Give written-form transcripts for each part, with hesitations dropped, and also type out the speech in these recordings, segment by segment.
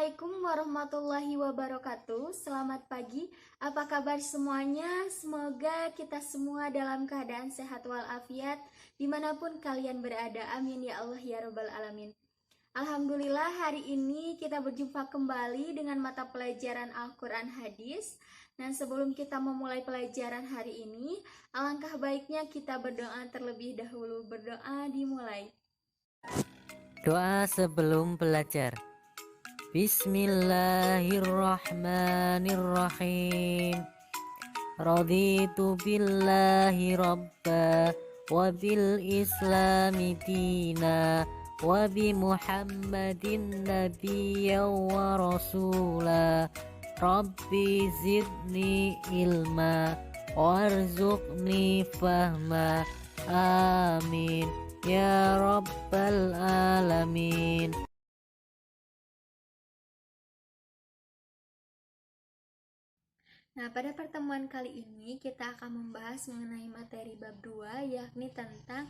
Assalamualaikum warahmatullahi wabarakatuh. Selamat pagi, apa kabar semuanya? Semoga kita semua dalam keadaan sehat walafiat dimanapun kalian berada. Amin ya Allah ya Rabbal Alamin. Alhamdulillah, hari ini kita berjumpa kembali dengan mata pelajaran Al-Quran Hadis. Dan sebelum kita memulai pelajaran hari ini, alangkah baiknya kita berdoa terlebih dahulu. Berdoa dimulai. Doa sebelum belajar. Bismillahirrahmanirrahim. Raditu billahi rabba wa bil islami dina wa bi muhammadin nabiyya wa rasula. Rabbi zidni ilma warzuqni fahma. Amin ya rabbal alamin. Nah, pada pertemuan kali ini kita akan membahas mengenai materi bab 2, yakni tentang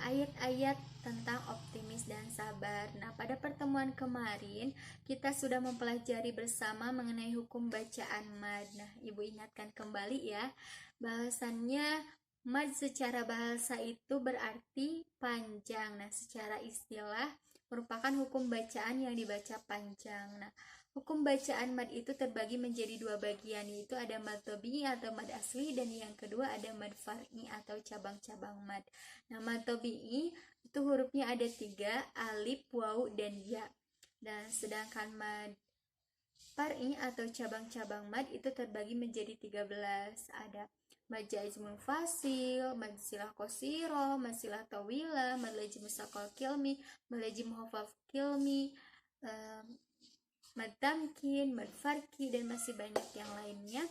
ayat-ayat tentang optimis dan sabar. Nah, pada pertemuan kemarin kita sudah mempelajari bersama mengenai hukum bacaan mad. Nah, Ibu ingatkan kembali ya, bahwasannya mad secara bahasa itu berarti panjang. Nah, secara istilah merupakan hukum bacaan yang dibaca panjang. Nah, hukum bacaan mad itu terbagi menjadi dua bagian, yaitu ada mad tabi'i atau mad asli, dan yang kedua ada mad far'i atau cabang-cabang mad. Nah, mad tabi'i itu hurufnya ada 3, alif, waw, dan ya. Dan sedangkan mad far'i atau cabang-cabang mad itu terbagi menjadi 13. Ada mad jaiz munfasil, mad silah qasiro, mad silah tawila, mad lazim mustaqal kilmi, mad lazim muhaffaf kilmi, mad tamkin, mad farki, dan masih banyak yang lainnya.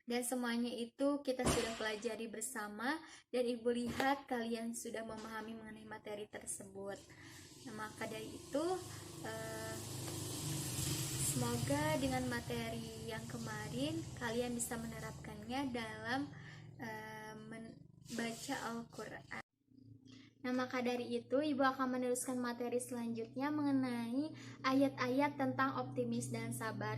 Dan semuanya itu kita sudah pelajari bersama, dan Ibu lihat kalian sudah memahami mengenai materi tersebut. Nah, maka dari itu semoga dengan materi yang kemarin kalian bisa menerapkannya dalam membaca Al-Quran. Nah, maka dari itu Ibu akan meneruskan materi selanjutnya mengenai ayat-ayat tentang optimis dan sabar.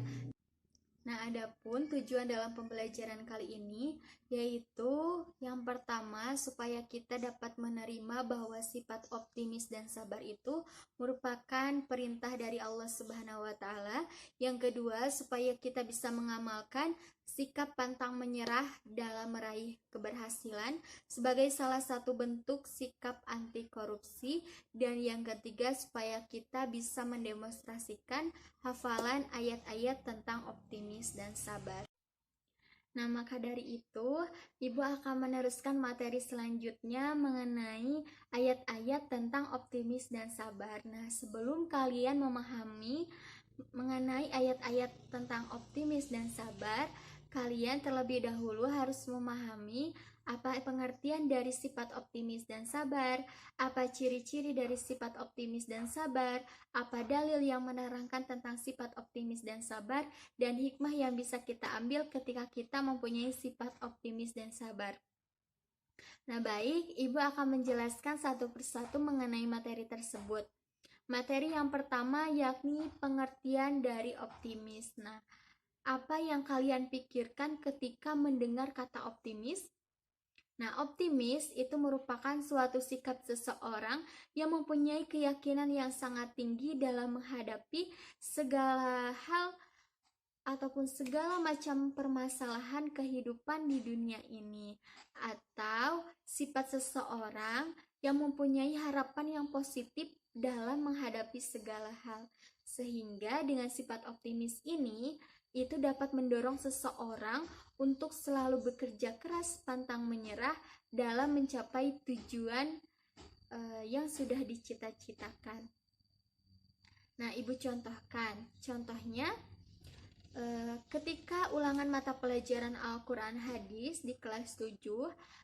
Nah, adapun tujuan dalam pembelajaran kali ini yaitu yang pertama, supaya kita dapat menerima bahwa sifat optimis dan sabar itu merupakan perintah dari Allah Subhanahu wa taala. Yang kedua, supaya kita bisa mengamalkan sikap pantang menyerah dalam meraih keberhasilan sebagai salah satu bentuk sikap anti korupsi. Dan yang ketiga, supaya kita bisa mendemonstrasikan hafalan ayat-ayat tentang optimis dan sabar. Nah, maka dari itu, Ibu akan meneruskan materi selanjutnya mengenai ayat-ayat tentang optimis dan sabar. Nah, sebelum kalian memahami mengenai ayat-ayat tentang optimis dan sabar, kalian terlebih dahulu harus memahami apa pengertian dari sifat optimis dan sabar, apa ciri-ciri dari sifat optimis dan sabar, apa dalil yang menerangkan tentang sifat optimis dan sabar, dan hikmah yang bisa kita ambil ketika kita mempunyai sifat optimis dan sabar. Nah, baik, Ibu akan menjelaskan satu persatu mengenai materi tersebut. Materi yang pertama yakni pengertian dari optimis. Nah, apa yang kalian pikirkan ketika mendengar kata optimis? Nah, optimis itu merupakan suatu sikap seseorang yang mempunyai keyakinan yang sangat tinggi dalam menghadapi segala hal ataupun segala macam permasalahan kehidupan di dunia ini, atau sifat seseorang yang mempunyai harapan yang positif dalam menghadapi segala hal. Sehingga dengan sifat optimis ini itu dapat mendorong seseorang untuk selalu bekerja keras pantang menyerah dalam mencapai tujuan yang sudah dicita-citakan. Nah, Ibu contohkan. Contohnya, ketika ulangan mata pelajaran Al-Quran Hadis di kelas 7,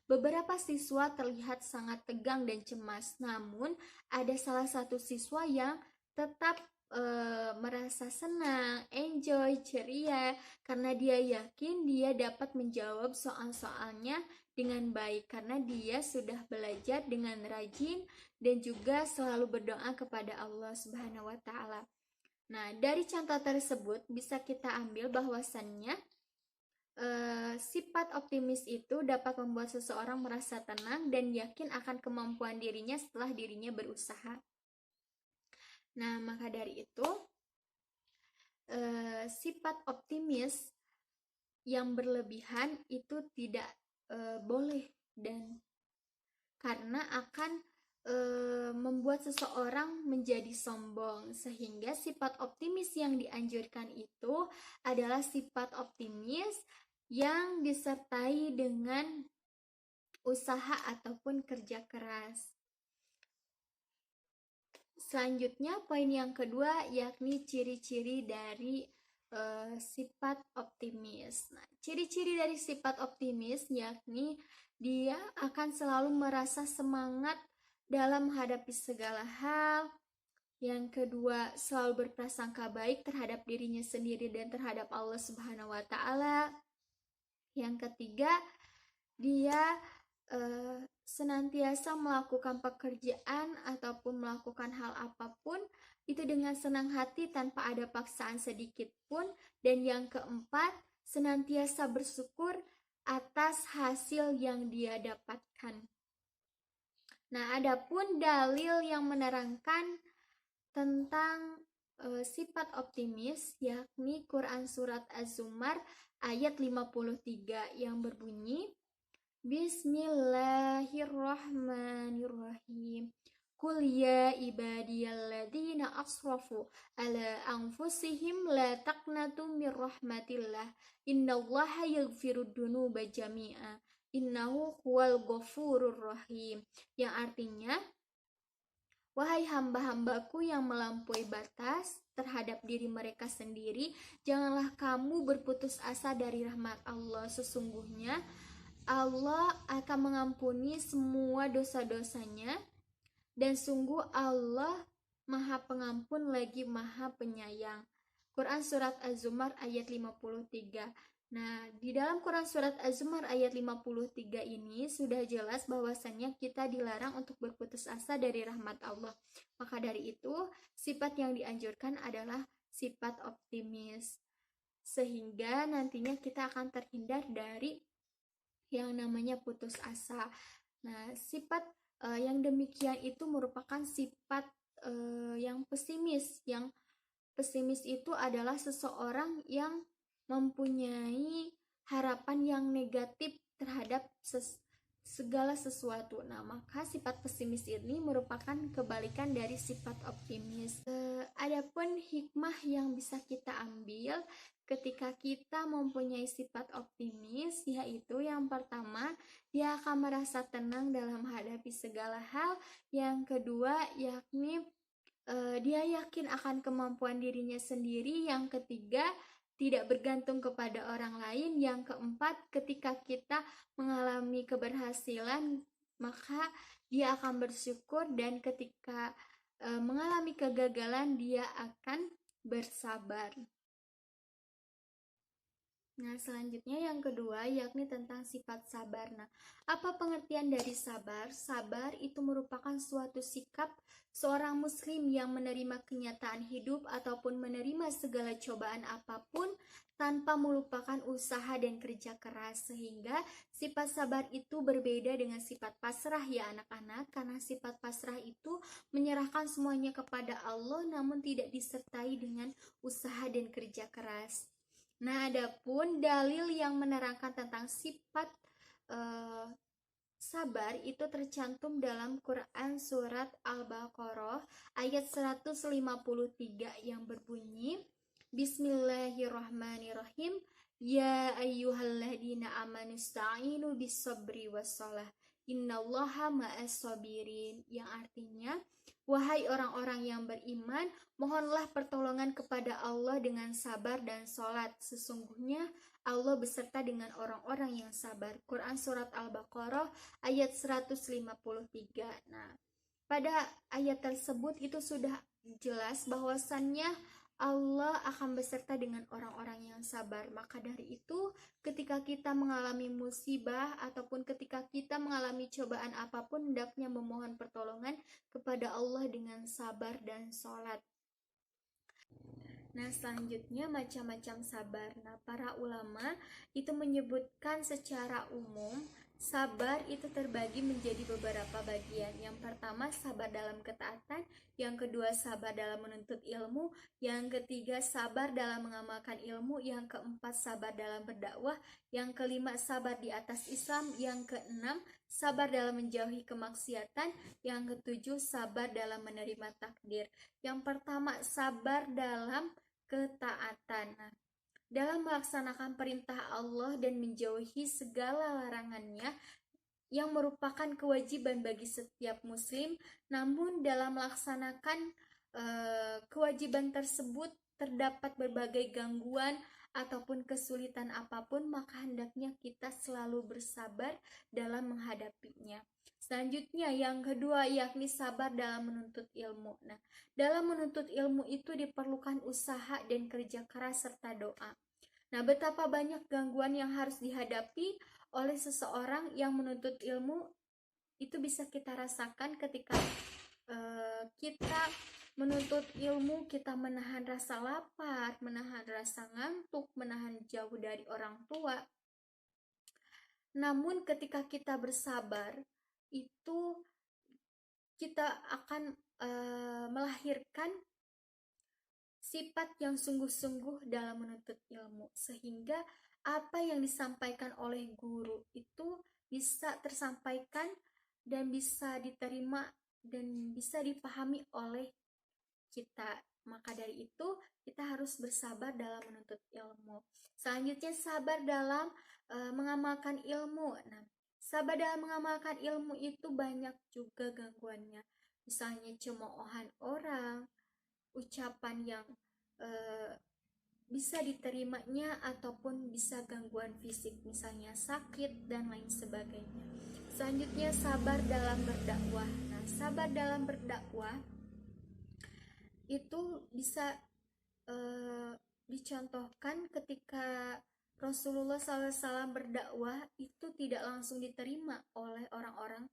beberapa siswa terlihat sangat tegang dan cemas. Namun, ada salah satu siswa yang tetap merasa senang, enjoy, ceria, karena dia yakin dia dapat menjawab soal-soalnya dengan baik, karena dia sudah belajar dengan rajin dan juga selalu berdoa kepada Allah Subhanahu wa taala. Nah, dari contoh tersebut bisa kita ambil bahwasannya sifat optimis itu dapat membuat seseorang merasa tenang dan yakin akan kemampuan dirinya setelah dirinya berusaha. Nah, maka dari itu, sifat optimis yang berlebihan itu tidak boleh, dan karena akan membuat seseorang menjadi sombong, sehingga sifat optimis yang dianjurkan itu adalah sifat optimis yang disertai dengan usaha ataupun kerja keras. Selanjutnya, poin yang kedua yakni ciri-ciri dari sifat optimis. Nah, ciri-ciri dari sifat optimis yakni dia akan selalu merasa semangat dalam menghadapi segala hal. Yang kedua, selalu berprasangka baik terhadap dirinya sendiri dan terhadap Allah Subhanahu wa Ta'ala. Yang ketiga, dia senantiasa melakukan pekerjaan ataupun melakukan hal apapun itu dengan senang hati tanpa ada paksaan sedikit pun. Dan yang keempat, senantiasa bersyukur atas hasil yang dia dapatkan. Nah, adapun dalil yang menerangkan tentang sifat optimis yakni Quran surat Az-Zumar ayat 53 yang berbunyi, Bismillahirrahmanirrahim. Qul ya ibadiyalladzina asrafu ala anfusihim la taqnatu mir rahmatillah. Innallaha yaghfirud dzunuba jami'a. Innahu huwal ghafurur rahim. Yang artinya, wahai hamba-hambaku yang melampaui batas terhadap diri mereka sendiri, janganlah kamu berputus asa dari rahmat Allah. Sesungguhnya Allah akan mengampuni semua dosa-dosanya, dan sungguh Allah Maha Pengampun lagi Maha Penyayang. Quran surat Az-Zumar ayat 53. Nah, di dalam Quran surat Az-Zumar ayat 53 ini sudah jelas bahwasannya kita dilarang untuk berputus asa dari rahmat Allah. Maka dari itu, sifat yang dianjurkan adalah sifat optimis. Sehingga nantinya kita akan terhindar dari yang namanya putus asa. Nah, sifat yang demikian itu merupakan sifat yang pesimis. Yang pesimis itu adalah seseorang yang mempunyai harapan yang negatif terhadap segala sesuatu. Nah, maka sifat pesimis ini merupakan kebalikan dari sifat optimis. Adapun hikmah yang bisa kita ambil ketika kita mempunyai sifat optimis, yaitu yang pertama, dia akan merasa tenang dalam menghadapi segala hal. Yang kedua, yakni dia yakin akan kemampuan dirinya sendiri. Yang ketiga, tidak bergantung kepada orang lain. Yang keempat, ketika kita mengalami keberhasilan, maka dia akan bersyukur, dan ketika mengalami kegagalan, dia akan bersabar. Nah, selanjutnya yang kedua yakni tentang sifat sabar. Nah, apa pengertian dari sabar? Sabar itu merupakan suatu sikap seorang muslim yang menerima kenyataan hidup ataupun menerima segala cobaan apapun tanpa melupakan usaha dan kerja keras. Sehingga sifat sabar itu berbeda dengan sifat pasrah ya anak-anak, karena sifat pasrah itu menyerahkan semuanya kepada Allah namun tidak disertai dengan usaha dan kerja keras. Nah, adapun dalil yang menerangkan tentang sifat sabar itu tercantum dalam Quran surat Al-Baqarah ayat 153 yang berbunyi, Bismillahirrahmanirrahim. Ya ayyuhalladzina amanu sta'inu bis-sabri was-shalah. Innallaha ma'as-sabirin. Yang artinya, wahai orang-orang yang beriman, mohonlah pertolongan kepada Allah dengan sabar dan sholat. Sesungguhnya Allah beserta dengan orang-orang yang sabar. Quran surat Al-Baqarah ayat 153. Nah, pada ayat tersebut itu sudah jelas bahwasannya Allah akan beserta dengan orang-orang yang sabar. Maka dari itu, ketika kita mengalami musibah ataupun ketika kita mengalami cobaan apapun, hendaknya memohon pertolongan kepada Allah dengan sabar dan sholat. Nah, selanjutnya macam-macam sabar. Nah, para ulama itu menyebutkan secara umum sabar itu terbagi menjadi beberapa bagian. Yang pertama sabar dalam ketaatan, yang kedua sabar dalam menuntut ilmu, yang ketiga sabar dalam mengamalkan ilmu, yang keempat sabar dalam berdakwah, yang kelima sabar di atas Islam, yang keenam sabar dalam menjauhi kemaksiatan, yang ketujuh sabar dalam menerima takdir. Yang pertama sabar dalam ketaatan. Nah, dalam melaksanakan perintah Allah dan menjauhi segala larangannya yang merupakan kewajiban bagi setiap muslim, namun dalam melaksanakan kewajiban tersebut terdapat berbagai gangguan ataupun kesulitan apapun, maka hendaknya kita selalu bersabar dalam menghadapinya. Selanjutnya yang kedua yakni sabar dalam menuntut ilmu. Nah, dalam menuntut ilmu itu diperlukan usaha dan kerja keras serta doa. Nah, betapa banyak gangguan yang harus dihadapi oleh seseorang yang menuntut ilmu itu bisa kita rasakan ketika kita menuntut ilmu, kita menahan rasa lapar, menahan rasa ngantuk, menahan jauh dari orang tua. Namun ketika kita bersabar, itu kita akan melahirkan sifat yang sungguh-sungguh dalam menuntut ilmu, sehingga apa yang disampaikan oleh guru itu bisa tersampaikan dan bisa diterima dan bisa dipahami oleh kita. Maka dari itu kita harus bersabar dalam menuntut ilmu. Selanjutnya sabar dalam mengamalkan ilmu. Nah, sabar dalam mengamalkan ilmu itu banyak juga gangguannya. Misalnya cemoohan orang, ucapan yang bisa diterimanya ataupun bisa gangguan fisik, misalnya sakit dan lain sebagainya. Selanjutnya sabar dalam berdakwah. Nah, sabar dalam berdakwah itu bisa dicontohkan ketika Rasulullah SAW berdakwah itu tidak langsung diterima oleh orang-orang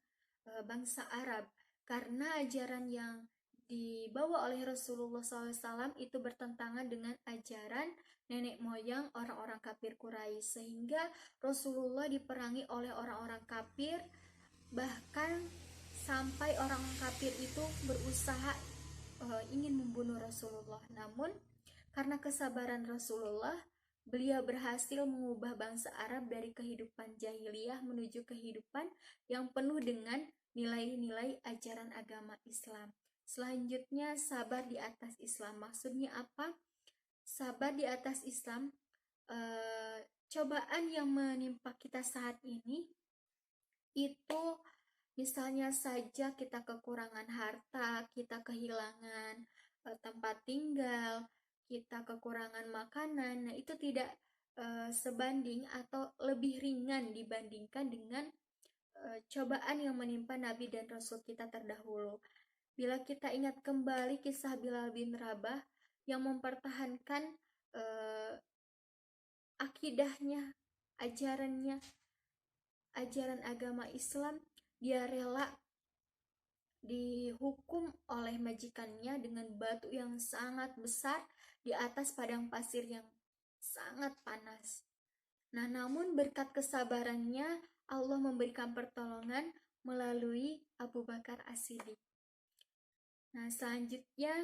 bangsa Arab, karena ajaran yang dibawa oleh Rasulullah SAW itu bertentangan dengan ajaran nenek moyang orang-orang kafir Quraisy, sehingga Rasulullah diperangi oleh orang-orang kafir, bahkan sampai orang kafir itu berusaha ingin membunuh Rasulullah. Namun karena kesabaran Rasulullah, beliau berhasil mengubah bangsa Arab dari kehidupan jahiliyah menuju kehidupan yang penuh dengan nilai-nilai ajaran agama Islam. Selanjutnya sabar di atas Islam. Maksudnya apa? Sabar di atas Islam, cobaan yang menimpa kita saat ini itu misalnya saja kita kekurangan harta, kita kehilangan tempat tinggal, kita kekurangan makanan. Nah, itu tidak sebanding atau lebih ringan dibandingkan dengan cobaan yang menimpa Nabi dan Rasul kita terdahulu. Bila kita ingat kembali kisah Bilal bin Rabah yang mempertahankan akidahnya, ajaran agama Islam, dia rela dihukum oleh majikannya dengan batu yang sangat besar di atas padang pasir yang sangat panas. Nah, namun berkat kesabarannya Allah memberikan pertolongan melalui Abu Bakar As-Siddiq. Nah, selanjutnya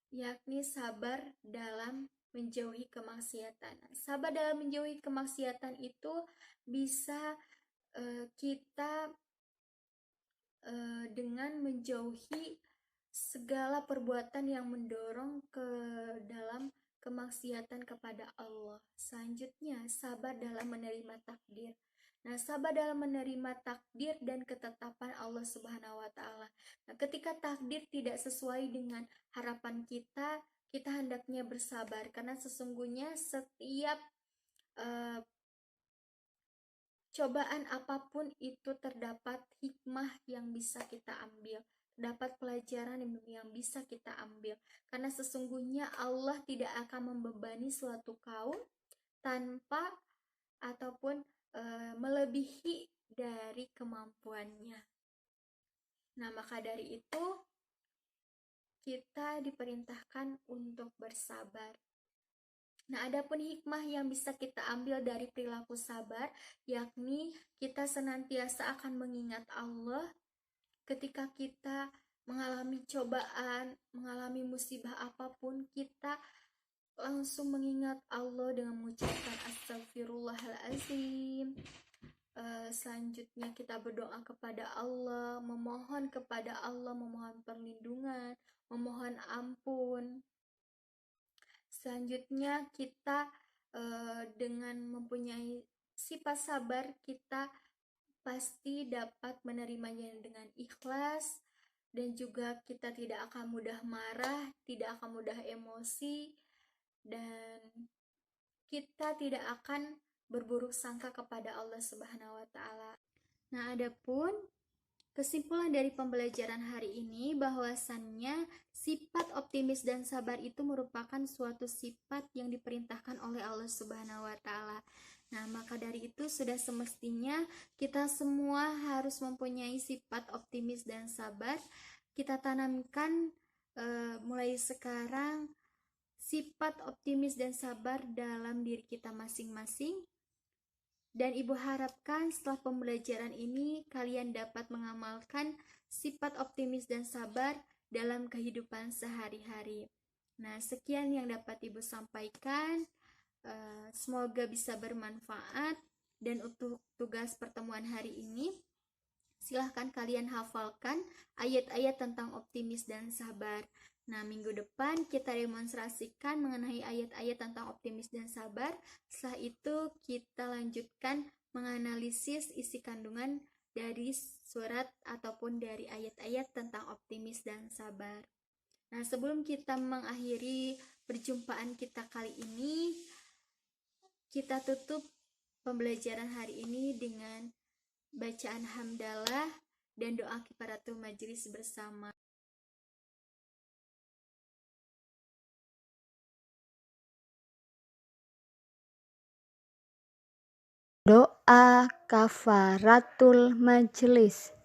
yakni sabar dalam menjauhi kemaksiatan. Sabar dalam menjauhi kemaksiatan itu bisa kita dengan menjauhi segala perbuatan yang mendorong ke dalam kemaksiatan kepada Allah. Selanjutnya, sabar dalam menerima takdir. Nah, sabar dalam menerima takdir dan ketetapan Allah Subhanahu wa taala. Nah, ketika takdir tidak sesuai dengan harapan kita, kita hendaknya bersabar karena sesungguhnya setiap cobaan apapun itu terdapat hikmah yang bisa kita ambil, terdapat pelajaran yang bisa kita ambil, karena sesungguhnya Allah tidak akan membebani suatu kaum tanpa ataupun melebihi dari kemampuannya. Nah, maka dari itu kita diperintahkan untuk bersabar. Nah, adapun hikmah yang bisa kita ambil dari perilaku sabar, yakni kita senantiasa akan mengingat Allah ketika kita mengalami cobaan, mengalami musibah apapun, kita langsung mengingat Allah dengan mengucapkan astagfirullahalazim. Selanjutnya kita berdoa kepada Allah, memohon kepada Allah, memohon perlindungan, memohon ampun. Selanjutnya kita dengan mempunyai sifat sabar, kita pasti dapat menerimanya dengan ikhlas, dan juga kita tidak akan mudah marah, tidak akan mudah emosi, dan kita tidak akan berburuk sangka kepada Allah Subhanahu wa taala. Nah, adapun kesimpulan dari pembelajaran hari ini bahwasannya sifat optimis dan sabar itu merupakan suatu sifat yang diperintahkan oleh Allah Subhanahu wa taala. Nah, maka dari itu sudah semestinya kita semua harus mempunyai sifat optimis dan sabar. Kita tanamkan mulai sekarang sifat optimis dan sabar dalam diri kita masing-masing. Dan Ibu harapkan setelah pembelajaran ini kalian dapat mengamalkan sifat optimis dan sabar dalam kehidupan sehari-hari. Nah, sekian yang dapat Ibu sampaikan. Semoga bisa bermanfaat. Dan untuk tugas pertemuan hari ini, silahkan kalian hafalkan ayat-ayat tentang optimis dan sabar. Nah, minggu depan kita demonstrasikan mengenai ayat-ayat tentang optimis dan sabar. Setelah itu kita lanjutkan menganalisis isi kandungan dari surat ataupun dari ayat-ayat tentang optimis dan sabar. Nah, sebelum kita mengakhiri perjumpaan kita kali ini, kita tutup pembelajaran hari ini dengan bacaan hamdalah dan doa kifaratul majelis bersama. Doa kafaratul majelis.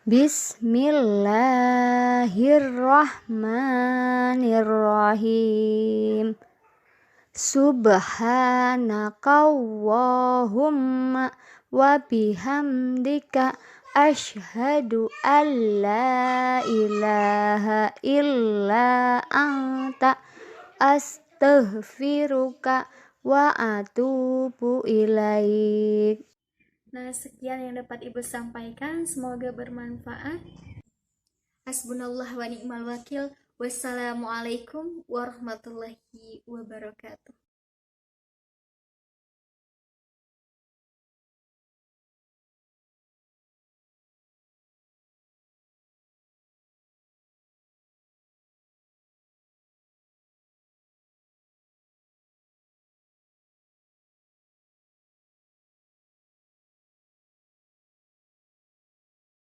Bismillahirrahmanirrahim. Subhanakallahumma wa bihamdika asyhadu an la ilaha illa anta astaghfiruka wa atubu ilaik. Nah, sekian yang dapat Ibu sampaikan, semoga bermanfaat. Hasbunallah wa ni'mal wakil. Wassalamualaikum warahmatullahi wabarakatuh.